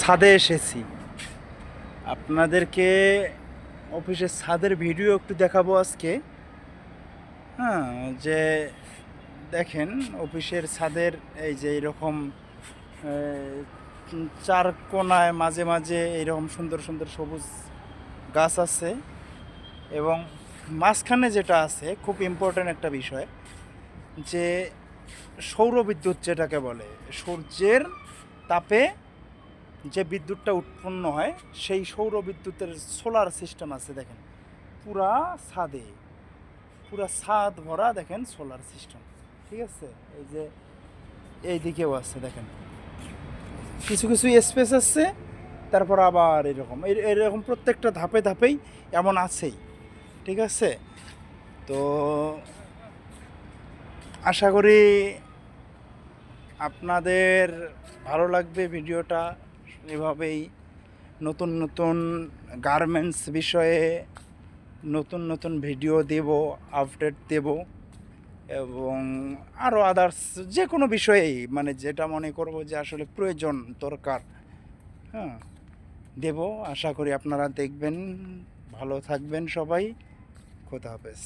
ছাদে এসেছি, আপনাদেরকে অফিসের ছাদের ভিডিও একটু দেখাবো আজকে। হ্যাঁ, যে দেখেন অফিসের ছাদের এই যে এরকম চার কোণায় মাঝে মাঝে এইরকম সুন্দর সুন্দর সবুজ গাছ আছে, এবং মাঝখানে যেটা আছে খুব ইম্পর্ট্যান্ট একটা বিষয়, যে সৌরবিদ্যুৎ যেটাকে বলে, সূর্যের তাপে যে বিদ্যুৎটা উৎপন্ন হয় সেই সৌর বিদ্যুতের সোলার সিস্টেম আছে। দেখেন পুরা ছাদে, পুরা ছাদ ভরা দেখেন সোলার সিস্টেম। ঠিক আছে, এই যে এই দিকেও আছে, দেখেন কিছু কিছু স্পেস আছে, তারপর আবার এরকম এরকম প্রত্যেকটা ধাপে ধাপেই এমন আছেই। ঠিক আছে, তো আশা করি আপনাদের ভালো লাগবে ভিডিওটা। এভাবেই নতুন নতুন গার্মেন্টস বিষয়ে নতুন নতুন ভিডিও দেব, আপডেট দেব, এবং আরও আদার্স যে কোনো বিষয়েই মানে যেটা মনে করব যে আসলে প্রয়োজন দরকার, হ্যাঁ, দেব। আশা করি আপনারা দেখবেন। ভালো থাকবেন সবাই। খোদা হাফেজ।